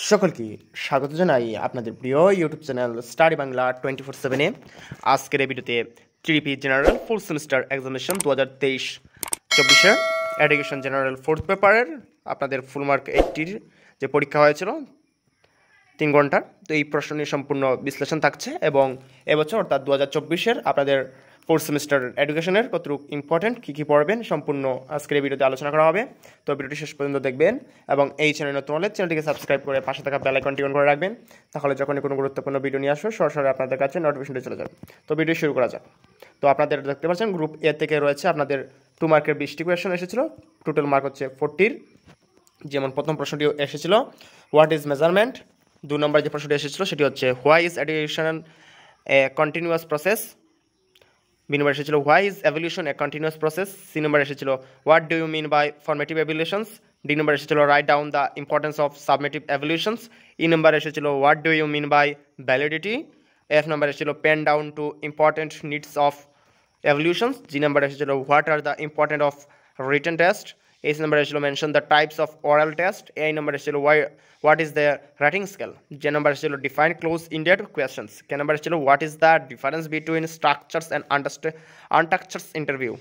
সকলকে স্বাগত জানাই আপনাদের প্রিয় ইউটিউব চ্যানেল স্টাডি বাংলা 24/7-এ। আজকের এই ভিডিওতে TDP general fourth semester examination 2023-24 education general fourth পেপারের আপনাদের ফুল মার্ক 80-র যে পরীক্ষা হয়েছিল 3 ঘন্টার, তো এই প্রশ্ন নিয়ে সম্পূর্ণ বিশ্লেষণ থাকছে এবং এবছর অর্থাৎ 2024-এর আপনাদের ফোর্থ সেমিস্টার এডুকেশনের কতটুকু ইম্পর্টেন্ট কী কী পড়বেন সম্পূর্ণ আজকের এই ভিডিওতে আলোচনা করা হবে। তো ভিডিওটি শেষ পর্যন্ত দেখবেন এবং এই চ্যানেল নতুন হলে চ্যানেলটিকে সাবস্ক্রাইব করে পাশে থাকা বেল আইকনটি অন করে রাখবেন, তাহলে যখনই কোনো গুরুত্বপূর্ণ ভিডিও নিয়ে আসবে সরাসরি আপনাদের কাছে নোটিফিকেশনটি চলে যাবে। তো ভিডিও শুরু করা যাক। তো আপনাদের দেখতে পাচ্ছেন গ্রুপ এ থেকে রয়েছে আপনাদের 2 মার্কের 20টি কোয়েশ্চেন এসেছিল, টোটাল মার্ক হচ্ছে 40-র। যেমন প্রথম প্রশ্নটি এসেছিল হোয়াট ইজ মেজারমেন্ট, 2 নম্বর যে প্রশ্নটি এসেছিল সেটি হচ্ছে why is education a continuous process, B number এসেছিল why is evaluation a continuous process, C number এসেছিল what do you mean by formative evaluations, D number এসেছিল write down the importance of summative evaluations, E number এসেছিল what do you mean by validity, F number এসেছিল pen down two important needs of evolutions, G number এসেছিল what are the important of written test, H number এসেছিল mention the types of oral test, A number এসেছিল what is the rating scale, J number এসেছিল define close-ended questions, K number এসেছিল what is the difference between structures and unstructured interview,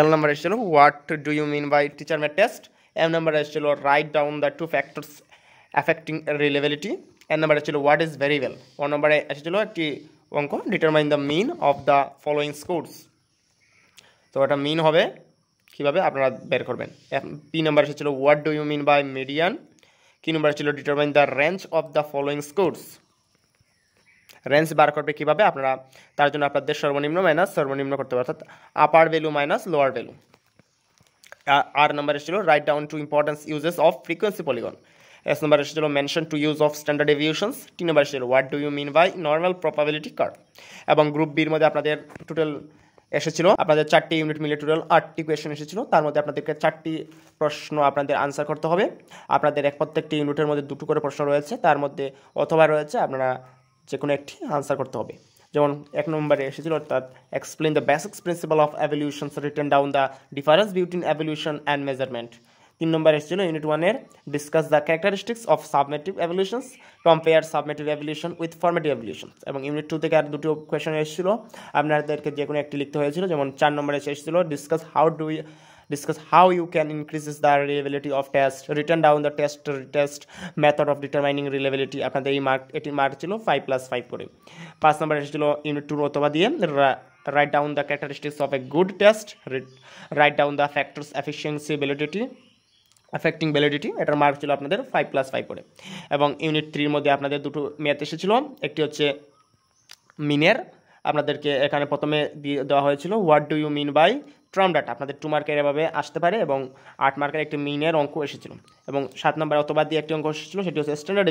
L number এসেছিল what do you mean by teacher made test, M number এসেছিল write down the 2 factors affecting reliability, N number এসেছিল what is very well, 1 number এসেছিল একটি অঙ্ক determine the mean of the following scores. তো এটা mean হবে কীভাবে আপনারা বের করবেন। পি নাম্বার এসেছিল what do you mean by median, Q number ছিল determine the range of the following scores. Range বার করবে কীভাবে আপনারা, তার জন্য আপনাদের সর্বনিম্ন মাইনাস সর্বনিম্ন করতে হবে, অর্থাৎ upper value minus lower value. R number এসেছিল write down two importance uses of frequency polygon, S number এসেছিল mention two use of standard deviations, T number এসেছিল what do you mean by normal probability curve. এবং group বির মধ্যে আপনাদের total এসেছিল আপনাদের 4টি ইউনিট মিলে টোটাল 8টি কোয়েশ্চেন এসেছিল, তার মধ্যে আপনাদেরকে 4টি প্রশ্ন আপনাদের আনসার করতে হবে। আপনাদের প্রত্যেকটি ইউনিটের মধ্যে 2টো করে প্রশ্ন রয়েছে, তার মধ্যে অথবা রয়েছে আপনারা যে কোনো একটি আনসার করতে হবে। যেমন 1 নম্বরে এসেছিল অর্থাৎ explain the basics principle of evaluations, written down the difference between evaluation and measurement. 3 number এসেছিল ইউনিট 1-এর discuss the characteristics of summative evaluations, compare summative evaluation with formative evaluation. এবং ইউনিট 2 থেকে আর 2টো কোয়েশ্চেন এসেছিল, আপনাদেরকে যে কোনো একটি লিখতে হয়েছিল। যেমন 4 নম্বরে এসেছিল discuss how you can increase the reliability of test, written down the test method of determining reliability। আপনাদের এই এটির মার্ক ছিল 5+5 করে। 5 নম্বর এসেছিল ইউনিট 2 অথবা দিয়ে write down the characteristics of a good test, write down the factors efficiency validity affecting validity, এটার mark ছিল আপনাদের 5+5 করে। এবং ইউনিট 3-র মধ্যে আপনাদের 2টো ম্যাথ এসেছিল, একটি হচ্ছে মিনের, আপনাদেরকে এখানে প্রথমে দেওয়া হয়েছিল what do you mean by tram data, আপনাদের 2 মার্কের এভাবে আসতে পারে, এবং 8 মার্কের একটি মিনের অঙ্ক এসেছিল। এবং 7 নম্বর অথবা দিয়ে একটি অঙ্ক এসেছিল, সেটি হচ্ছে স্ট্যান্ডার্ড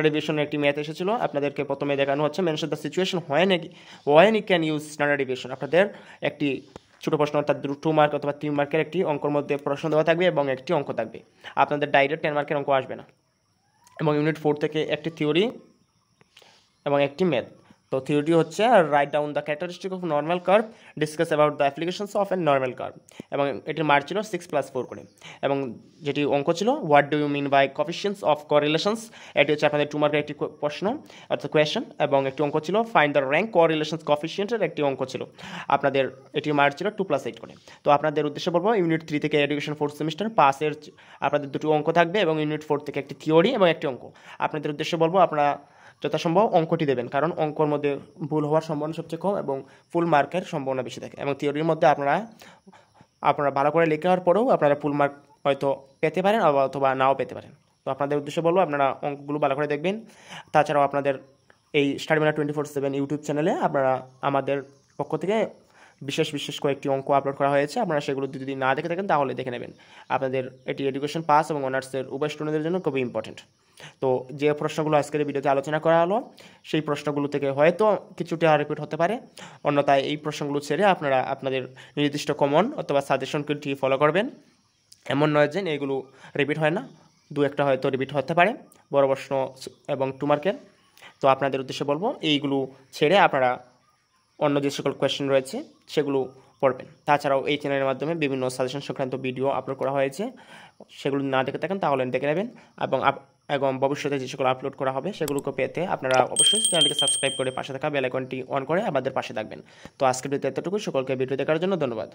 ডেভিয়েশনের একটি ম্যাথ এসেছিল। আপনাদেরকে প্রথমে দেখানো হচ্ছে mention the situation when you can use standard deviation. আপনাদের একটি ছোটো প্রশ্ন অর্থাৎ 2 মার্ক অথবা 3 মার্কের একটি অঙ্কর মধ্যে প্রশ্ন দেওয়া থাকবে এবং একটি অঙ্ক থাকবে, আপনাদের ডাইরেক্ট 10 মার্কের অঙ্ক আসবে না। এবং ইউনিট 4 থেকে একটি থিওরি এবং একটি ম্যাথ। তো থিওরিটি হচ্ছে right down the characteristic of normal curve, discuss about the applications of A normal curve. এবং এটির মার্ক ছিল 6+4 করে। এবং যেটি অঙ্ক ছিল what do you mean by coefficients of correlations, এটি হচ্ছে আপনাদের 2 মার্কের একটি প্রশ্ন অর্থাৎ কোয়েশ্চেন, এবং একটি অঙ্ক ছিল ফাইন্ড দ্য র্যাঙ্ক কোরিলেশনস কোফিশিয়েন্টের একটি অঙ্ক ছিল। আপনাদের এটির মার্ক ছিল 2+8 করে। তো আপনাদের উদ্দেশ্যে বলবো ইউনিট 3 থেকে এডুকেশন ফোর্থ সেমিস্টার পাসের আপনাদের 2টো অঙ্ক থাকবে, এবং ইউনিট 4 থেকে একটি থিওরি এবং একটি অঙ্ক। আপনাদের উদ্দেশ্যে বলবো আপনারা যথাসম্ভব অঙ্কটি দেবেন, কারণ অঙ্কর মধ্যে ভুল হওয়ার সম্ভাবনা সবচেয়ে কম এবং ফুল মার্কের সম্ভাবনা বেশি থাকে। এবং থিওরির মধ্যে আপনারা ভালো করে লেখার পরেও আপনারা ফুল মার্ক হয়তো পেতে পারেন অথবা নাও পেতে পারেন। তো আপনাদের উদ্দেশ্যে বলবো আপনারা অঙ্কগুলো ভালো করে দেখবেন। তাছাড়াও আপনাদের এই স্টাডি বাংলা 24/7 ইউটিউব চ্যানেলে আপনারা আমাদের পক্ষ থেকে বিশেষ কয়েকটি অঙ্ক আপলোড করা হয়েছে, আপনারা সেগুলো যদি না দেখে থাকেন তাহলে দেখে নেবেন। আপনাদের এটি এডুকেশন পাস এবং অনার্সের উভয় স্টুডেন্টদের জন্য খুবই ইম্পর্টেন্ট। তো যে প্রশ্নগুলো আজকের ভিডিওতে আলোচনা করা হলো সেই প্রশ্নগুলো থেকে হয়তো কিছুটা রিপিট হতে পারে, অন্যথায় এই প্রশ্নগুলো ছেড়ে আপনারা আপনাদের নির্দিষ্ট কমন অথবা সাজেশনটি ফলো করবেন। এমন নয় যে এইগুলো রিপিট হয় না, 2-1টা হয়তো রিপিট হতে পারে বড় প্রশ্ন এবং 2 মার্কের। তো আপনাদের উদ্দেশ্যে বলবো এইগুলো ছেড়ে আপনারা অন্য যে সকল কোয়েশ্চেন রয়েছে সেগুলো পড়বেন। তাছাড়াও এই চ্যানেলের মাধ্যমে বিভিন্ন সাজেশন সংক্রান্ত ভিডিও আপলোড করা হয়েছে, সেগুলো না দেখে থাকেন তাহলে দেখে নেবেন, এবং ভবিষ্যতে যে সকল আপলোড করা হবে সেগুলোকে পেতে আপনারা অবশ্যই চ্যানেলটিকে সাবস্ক্রাইব করে পাশে থাকা বেল আইকনটি অন করে আমাদের পাশে থাকবেন। তো আজকের ভিডিওতে এতটুকু, সকলকে ভিডিও দেখার জন্য ধন্যবাদ।